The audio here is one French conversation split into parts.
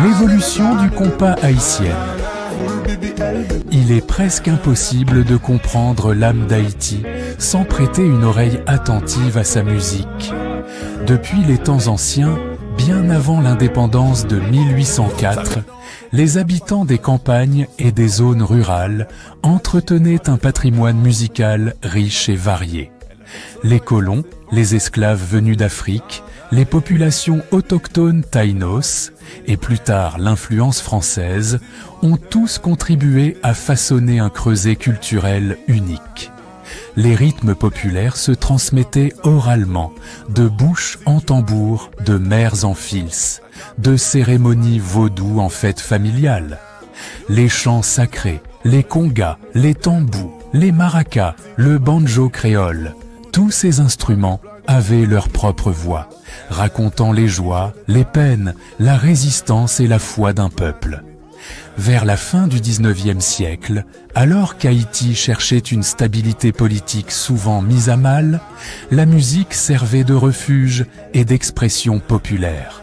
L'évolution du compas haïtienne. Il est presque impossible de comprendre l'âme d'Haïti sans prêter une oreille attentive à sa musique. Depuis les temps anciens, bien avant l'indépendance de 1804, les habitants des campagnes et des zones rurales entretenaient un patrimoine musical riche et varié. Les colons, les esclaves venus d'Afrique, les populations autochtones taïnos et plus tard l'influence française ont tous contribué à façonner un creuset culturel unique. Les rythmes populaires se transmettaient oralement, de bouche en tambour, de mères en fils, de cérémonies vaudou en fêtes familiales. Les chants sacrés, les congas, les tambous, les maracas, le banjo créole, tous ces instruments avaient leur propre voix, racontant les joies, les peines, la résistance et la foi d'un peuple. Vers la fin du XIXe siècle, alors qu'Haïti cherchait une stabilité politique souvent mise à mal, la musique servait de refuge et d'expression populaire.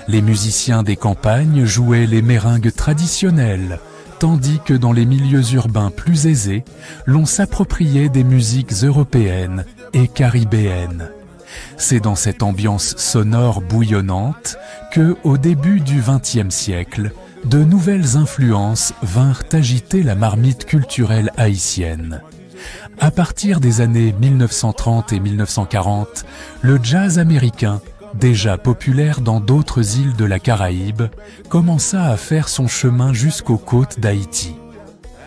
Les musiciens des campagnes jouaient les méringues traditionnelles, tandis que dans les milieux urbains plus aisés, l'on s'appropriait des musiques européennes et caribéennes. C'est dans cette ambiance sonore bouillonnante que, au début du XXe siècle, de nouvelles influences vinrent agiter la marmite culturelle haïtienne. À partir des années 1930 et 1940, le jazz américain, déjà populaire dans d'autres îles de la Caraïbe, commença à faire son chemin jusqu'aux côtes d'Haïti.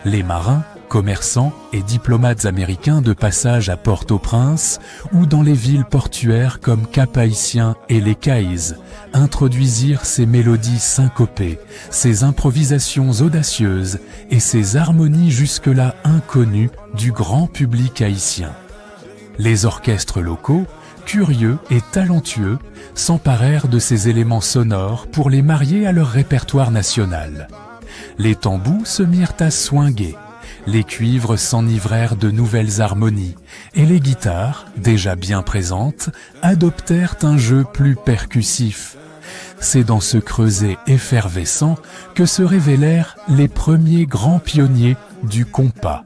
Les marins, commerçants et diplomates américains de passage à Port-au-Prince ou dans les villes portuaires comme Cap-Haïtien et les Caïs introduisirent ces mélodies syncopées, ces improvisations audacieuses et ces harmonies jusque-là inconnues du grand public haïtien. Les orchestres locaux, curieux et talentueux, s'emparèrent de ces éléments sonores pour les marier à leur répertoire national. Les tambous se mirent à swinguer, les cuivres s'enivrèrent de nouvelles harmonies, et les guitares, déjà bien présentes, adoptèrent un jeu plus percussif. C'est dans ce creuset effervescent que se révélèrent les premiers grands pionniers du compas.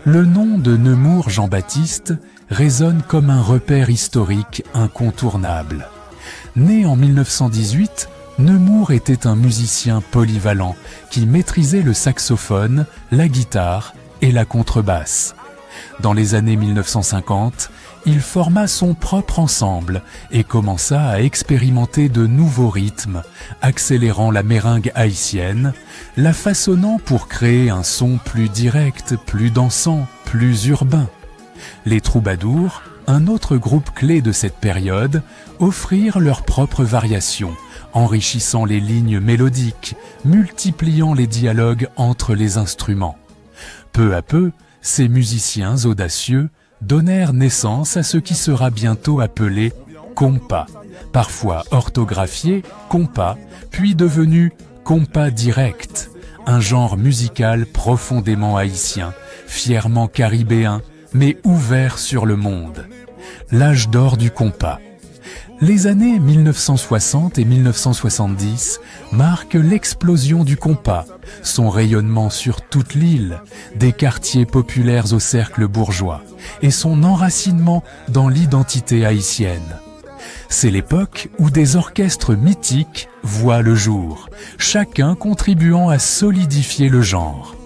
Le nom de Nemours Jean-Baptiste résonne comme un repère historique incontournable. Né en 1918, Nemours était un musicien polyvalent qui maîtrisait le saxophone, la guitare et la contrebasse. Dans les années 1950, il forma son propre ensemble et commença à expérimenter de nouveaux rythmes, accélérant la méringue haïtienne, la façonnant pour créer un son plus direct, plus dansant, plus urbain. Les troubadours, un autre groupe clé de cette période, offrirent leurs propres variations, enrichissant les lignes mélodiques, multipliant les dialogues entre les instruments. Peu à peu, ces musiciens audacieux donnèrent naissance à ce qui sera bientôt appelé compas, parfois orthographié compas, puis devenu compas direct, un genre musical profondément haïtien, fièrement caribéen, mais ouvert sur le monde. L'âge d'or du compas. Les années 1960 et 1970 marquent l'explosion du compas, son rayonnement sur toute l'île, des quartiers populaires au cercle bourgeois, et son enracinement dans l'identité haïtienne. C'est l'époque où des orchestres mythiques voient le jour, chacun contribuant à solidifier le genre.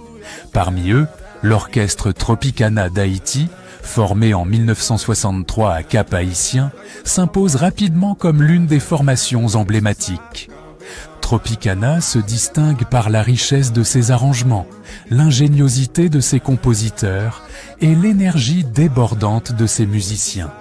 Parmi eux, l'orchestre Tropicana d'Haïti, formé en 1963 à Cap-Haïtien, s'impose rapidement comme l'une des formations emblématiques. Tropicana se distingue par la richesse de ses arrangements, l'ingéniosité de ses compositeurs et l'énergie débordante de ses musiciens.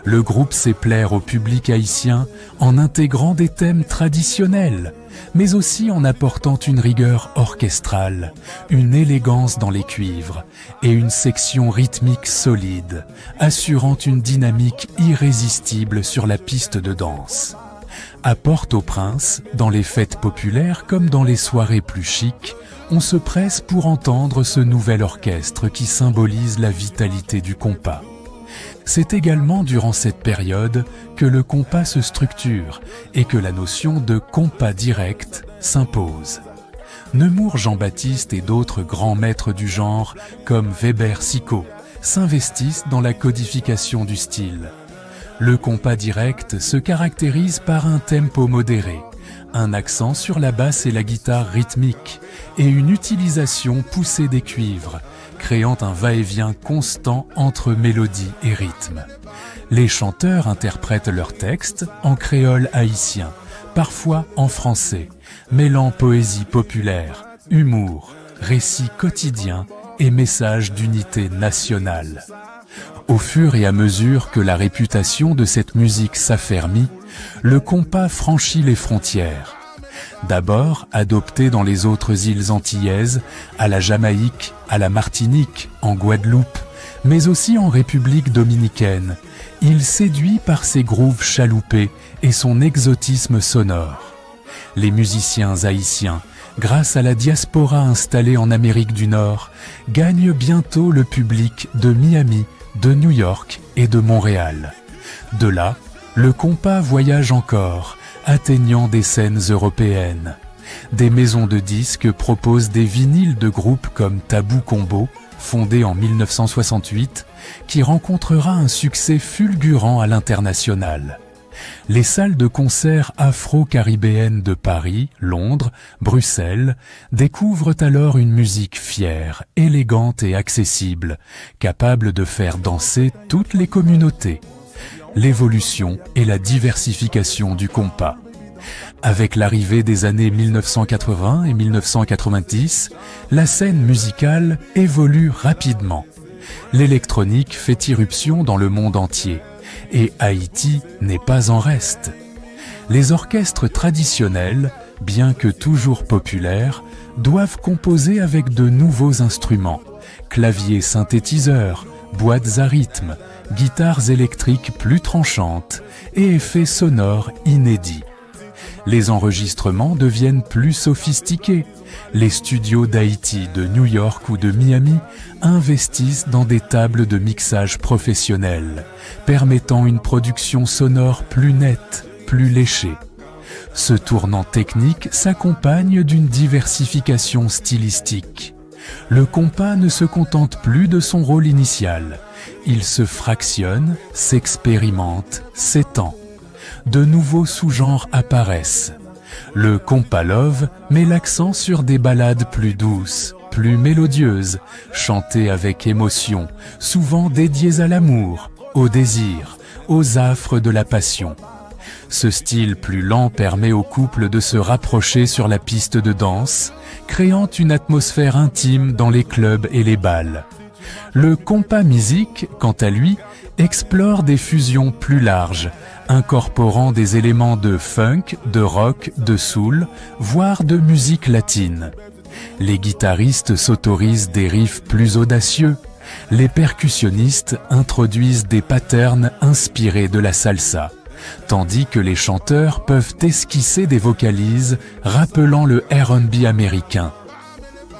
Le groupe sait plaire au public haïtien en intégrant des thèmes traditionnels, mais aussi en apportant une rigueur orchestrale, une élégance dans les cuivres et une section rythmique solide, assurant une dynamique irrésistible sur la piste de danse. À Port-au-Prince, dans les fêtes populaires comme dans les soirées plus chics, on se presse pour entendre ce nouvel orchestre qui symbolise la vitalité du compas. C'est également durant cette période que le compas se structure et que la notion de compas direct s'impose. Nemours Jean-Baptiste et d'autres grands maîtres du genre, comme Weber-Sicot, s'investissent dans la codification du style. Le compas direct se caractérise par un tempo modéré, un accent sur la basse et la guitare rythmique, et une utilisation poussée des cuivres, créant un va-et-vient constant entre mélodie et rythme. Les chanteurs interprètent leurs textes en créole haïtien, parfois en français, mêlant poésie populaire, humour, récits quotidiens et messages d'unité nationale. Au fur et à mesure que la réputation de cette musique s'affermit, le compas franchit les frontières. D'abord adopté dans les autres îles antillaises, à la Jamaïque, à la Martinique, en Guadeloupe, mais aussi en République dominicaine, il séduit par ses grooves chaloupés et son exotisme sonore. Les musiciens haïtiens, grâce à la diaspora installée en Amérique du Nord, gagnent bientôt le public de Miami, de New York et de Montréal. De là, le compas voyage encore, atteignant des scènes européennes. Des maisons de disques proposent des vinyles de groupes comme Tabou Combo, fondé en 1968, qui rencontrera un succès fulgurant à l'international. Les salles de concert afro-caribéennes de Paris, Londres, Bruxelles découvrent alors une musique fière, élégante et accessible, capable de faire danser toutes les communautés. L'évolution et la diversification du compas. Avec l'arrivée des années 1980 et 1990, la scène musicale évolue rapidement. L'électronique fait irruption dans le monde entier. Et Haïti n'est pas en reste. Les orchestres traditionnels, bien que toujours populaires, doivent composer avec de nouveaux instruments, claviers synthétiseurs, boîtes à rythme, guitares électriques plus tranchantes et effets sonores inédits. Les enregistrements deviennent plus sophistiqués. Les studios d'Haïti, de New York ou de Miami investissent dans des tables de mixage professionnelles, permettant une production sonore plus nette, plus léchée. Ce tournant technique s'accompagne d'une diversification stylistique. Le compas ne se contente plus de son rôle initial. Il se fractionne, s'expérimente, s'étend. De nouveaux sous-genres apparaissent. Le compas love met l'accent sur des ballades plus douces, plus mélodieuses, chantées avec émotion, souvent dédiées à l'amour, au désir, aux affres de la passion. Ce style plus lent permet aux couples de se rapprocher sur la piste de danse, créant une atmosphère intime dans les clubs et les bals. Le compas musique, quant à lui, explore des fusions plus larges, incorporant des éléments de funk, de rock, de soul, voire de musique latine. Les guitaristes s'autorisent des riffs plus audacieux. Les percussionnistes introduisent des patterns inspirés de la salsa, tandis que les chanteurs peuvent esquisser des vocalises rappelant le R&B américain.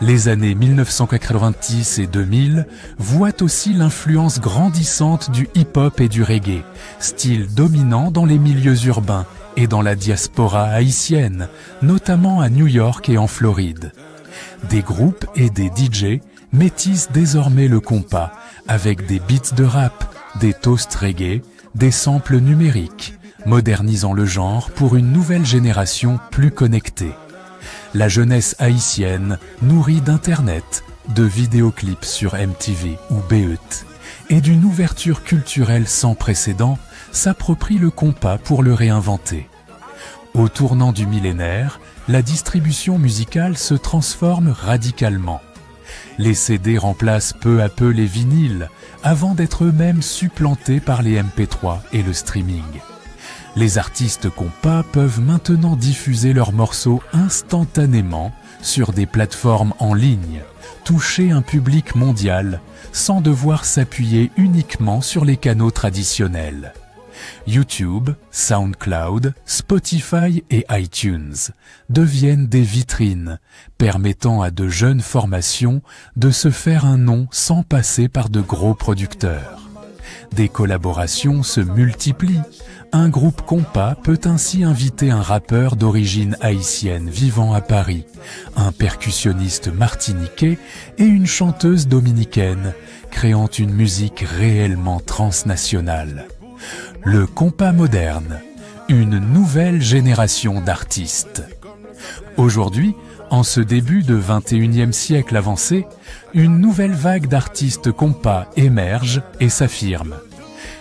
Les années 1990 et 2000 voient aussi l'influence grandissante du hip-hop et du reggae, style dominant dans les milieux urbains et dans la diaspora haïtienne, notamment à New York et en Floride. Des groupes et des DJ métissent désormais le compas avec des beats de rap, des toasts reggae, des samples numériques, modernisant le genre pour une nouvelle génération plus connectée. La jeunesse haïtienne, nourrie d'Internet, de vidéoclips sur MTV ou BET, et d'une ouverture culturelle sans précédent, s'approprie le compas pour le réinventer. Au tournant du millénaire, la distribution musicale se transforme radicalement. Les CD remplacent peu à peu les vinyles, avant d'être eux-mêmes supplantés par les MP3 et le streaming. Les artistes compas peuvent maintenant diffuser leurs morceaux instantanément sur des plateformes en ligne, toucher un public mondial sans devoir s'appuyer uniquement sur les canaux traditionnels. YouTube, SoundCloud, Spotify et iTunes deviennent des vitrines permettant à de jeunes formations de se faire un nom sans passer par de gros producteurs. Des collaborations se multiplient. Un groupe compas peut ainsi inviter un rappeur d'origine haïtienne vivant à Paris, un percussionniste martiniquais et une chanteuse dominicaine, créant une musique réellement transnationale. Le compas moderne, une nouvelle génération d'artistes. Aujourd'hui, en ce début de 21e siècle avancé, une nouvelle vague d'artistes compas émerge et s'affirme.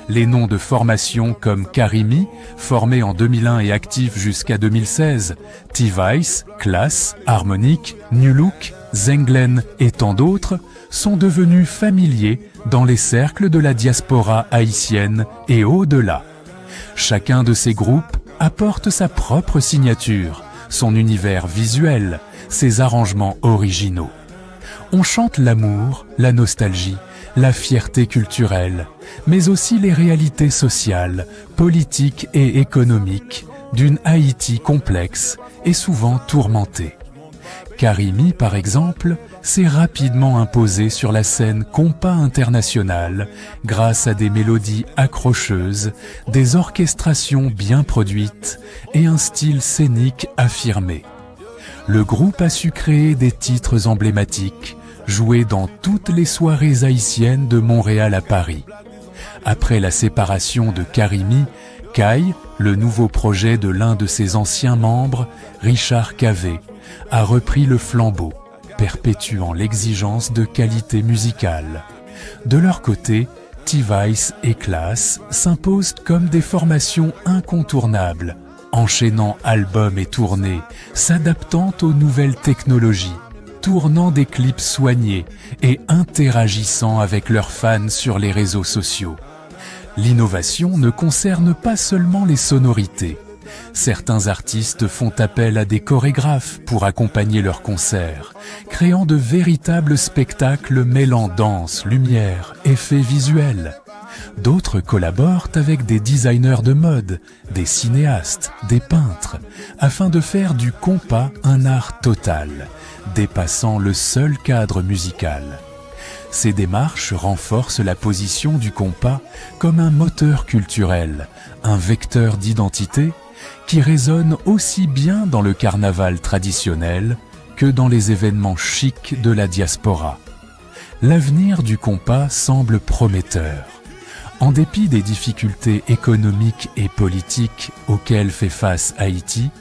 Les noms de formations comme Karimi, formé en 2001 et actif jusqu'à 2016, T-Vice, Class, Harmonic, New Look, Zenglen et tant d'autres sont devenus familiers dans les cercles de la diaspora haïtienne et au-delà. Chacun de ces groupes apporte sa propre signature, son univers visuel, ses arrangements originaux. On chante l'amour, la nostalgie, la fierté culturelle, mais aussi les réalités sociales, politiques et économiques d'une Haïti complexe et souvent tourmentée. Karimi, par exemple, s'est rapidement imposé sur la scène compas internationale grâce à des mélodies accrocheuses, des orchestrations bien produites et un style scénique affirmé. Le groupe a su créer des titres emblématiques, joués dans toutes les soirées haïtiennes de Montréal à Paris. Après la séparation de Karimi, Kai, le nouveau projet de l'un de ses anciens membres, Richard Cavé, a repris le flambeau, perpétuant l'exigence de qualité musicale. De leur côté, T-Vice et Class s'imposent comme des formations incontournables, enchaînant albums et tournées, s'adaptant aux nouvelles technologies, tournant des clips soignés et interagissant avec leurs fans sur les réseaux sociaux. L'innovation ne concerne pas seulement les sonorités. Certains artistes font appel à des chorégraphes pour accompagner leurs concerts, créant de véritables spectacles mêlant danse, lumière, effets visuels. D'autres collaborent avec des designers de mode, des cinéastes, des peintres, afin de faire du compas un art total, dépassant le seul cadre musical. Ces démarches renforcent la position du compas comme un moteur culturel, un vecteur d'identité qui résonne aussi bien dans le carnaval traditionnel que dans les événements chics de la diaspora. L'avenir du compas semble prometteur. En dépit des difficultés économiques et politiques auxquelles fait face Haïti,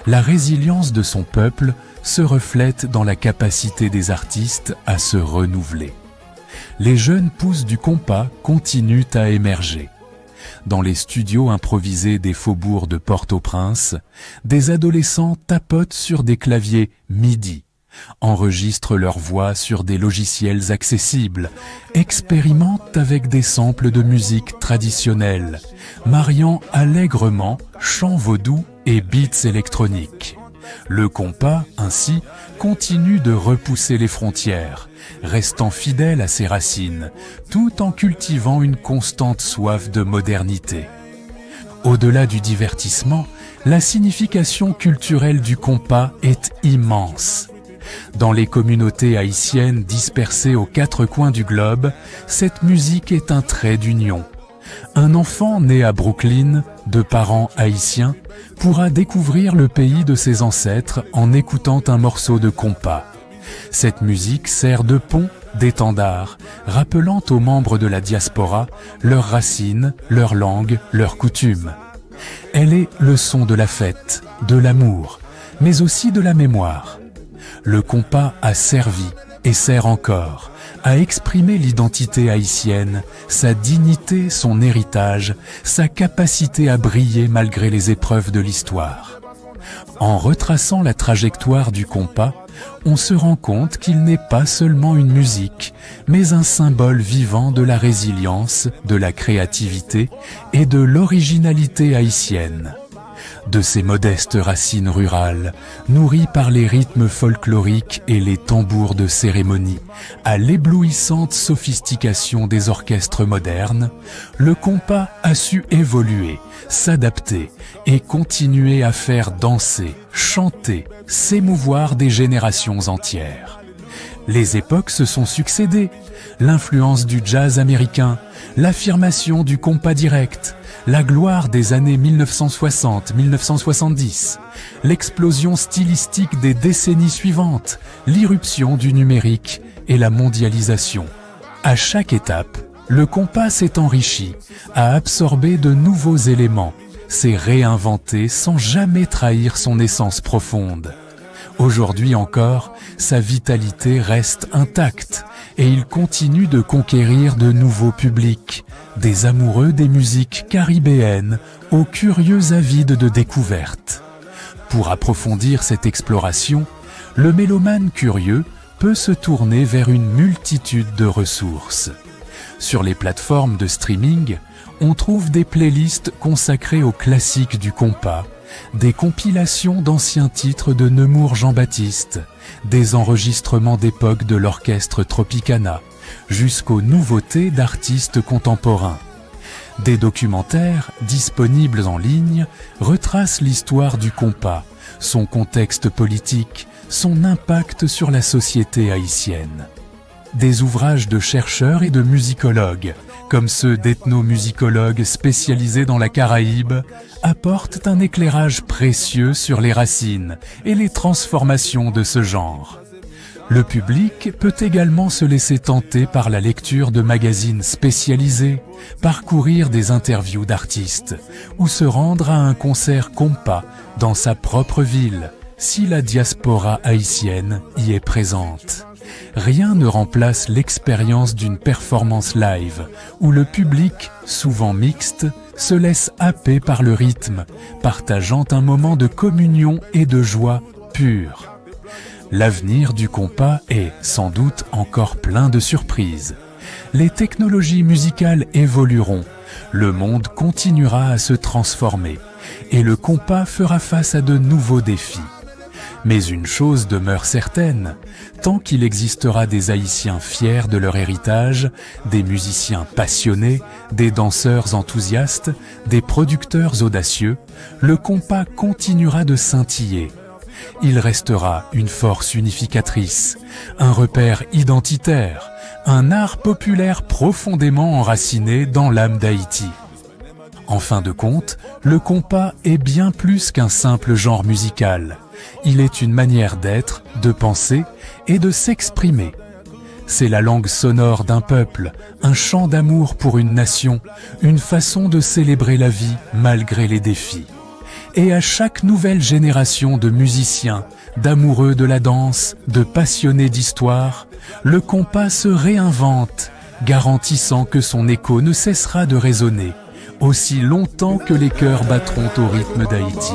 la résilience de son peuple se reflète dans la capacité des artistes à se renouveler. Les jeunes pousses du compas continuent à émerger. Dans les studios improvisés des faubourgs de Port-au-Prince, des adolescents tapotent sur des claviers MIDI, enregistrent leur voix sur des logiciels accessibles, expérimentent avec des samples de musique traditionnelle, mariant allègrement chants vaudous et beats électroniques. Le compas, ainsi, continue de repousser les frontières, restant fidèle à ses racines, tout en cultivant une constante soif de modernité. Au-delà du divertissement, la signification culturelle du compas est immense. Dans les communautés haïtiennes dispersées aux quatre coins du globe, cette musique est un trait d'union. Un enfant né à Brooklyn, de parents haïtiens, pourra découvrir le pays de ses ancêtres en écoutant un morceau de compas. Cette musique sert de pont, d'étendard, rappelant aux membres de la diaspora leurs racines, leur langue, leurs coutumes. Elle est le son de la fête, de l'amour, mais aussi de la mémoire. Le compas a servi et sert encore à exprimer l'identité haïtienne, sa dignité, son héritage, sa capacité à briller malgré les épreuves de l'histoire. En retraçant la trajectoire du compas, on se rend compte qu'il n'est pas seulement une musique, mais un symbole vivant de la résilience, de la créativité et de l'originalité haïtienne. De ses modestes racines rurales, nourries par les rythmes folkloriques et les tambours de cérémonie, à l'éblouissante sophistication des orchestres modernes, le compas a su évoluer, s'adapter et continuer à faire danser, chanter, s'émouvoir des générations entières. Les époques se sont succédées. L'influence du jazz américain, l'affirmation du compas direct, la gloire des années 1960-1970, l'explosion stylistique des décennies suivantes, l'irruption du numérique et la mondialisation. À chaque étape, le compas s'est enrichi, a absorbé de nouveaux éléments, s'est réinventé sans jamais trahir son essence profonde. Aujourd'hui encore, sa vitalité reste intacte et il continue de conquérir de nouveaux publics, des amoureux des musiques caribéennes aux curieux avides de découvertes. Pour approfondir cette exploration, le mélomane curieux peut se tourner vers une multitude de ressources. Sur les plateformes de streaming, on trouve des playlists consacrées aux classiques du compas, des compilations d'anciens titres de Nemours Jean-Baptiste, des enregistrements d'époque de l'orchestre Tropicana, jusqu'aux nouveautés d'artistes contemporains. Des documentaires, disponibles en ligne, retracent l'histoire du compas, son contexte politique, son impact sur la société haïtienne. Des ouvrages de chercheurs et de musicologues, comme ceux d'ethnomusicologues spécialisés dans la Caraïbe, apportent un éclairage précieux sur les racines et les transformations de ce genre. Le public peut également se laisser tenter par la lecture de magazines spécialisés, parcourir des interviews d'artistes ou se rendre à un concert compas dans sa propre ville, si la diaspora haïtienne y est présente. Rien ne remplace l'expérience d'une performance live où le public, souvent mixte, se laisse happer par le rythme, partageant un moment de communion et de joie pure. L'avenir du compas est, sans doute, encore plein de surprises. Les technologies musicales évolueront, le monde continuera à se transformer et le compas fera face à de nouveaux défis. Mais une chose demeure certaine, tant qu'il existera des Haïtiens fiers de leur héritage, des musiciens passionnés, des danseurs enthousiastes, des producteurs audacieux, le compas continuera de scintiller. Il restera une force unificatrice, un repère identitaire, un art populaire profondément enraciné dans l'âme d'Haïti. En fin de compte, le compas est bien plus qu'un simple genre musical. Il est une manière d'être, de penser et de s'exprimer. C'est la langue sonore d'un peuple, un chant d'amour pour une nation, une façon de célébrer la vie malgré les défis. Et à chaque nouvelle génération de musiciens, d'amoureux de la danse, de passionnés d'histoire, le compas se réinvente, garantissant que son écho ne cessera de résonner, aussi longtemps que les cœurs battront au rythme d'Haïti.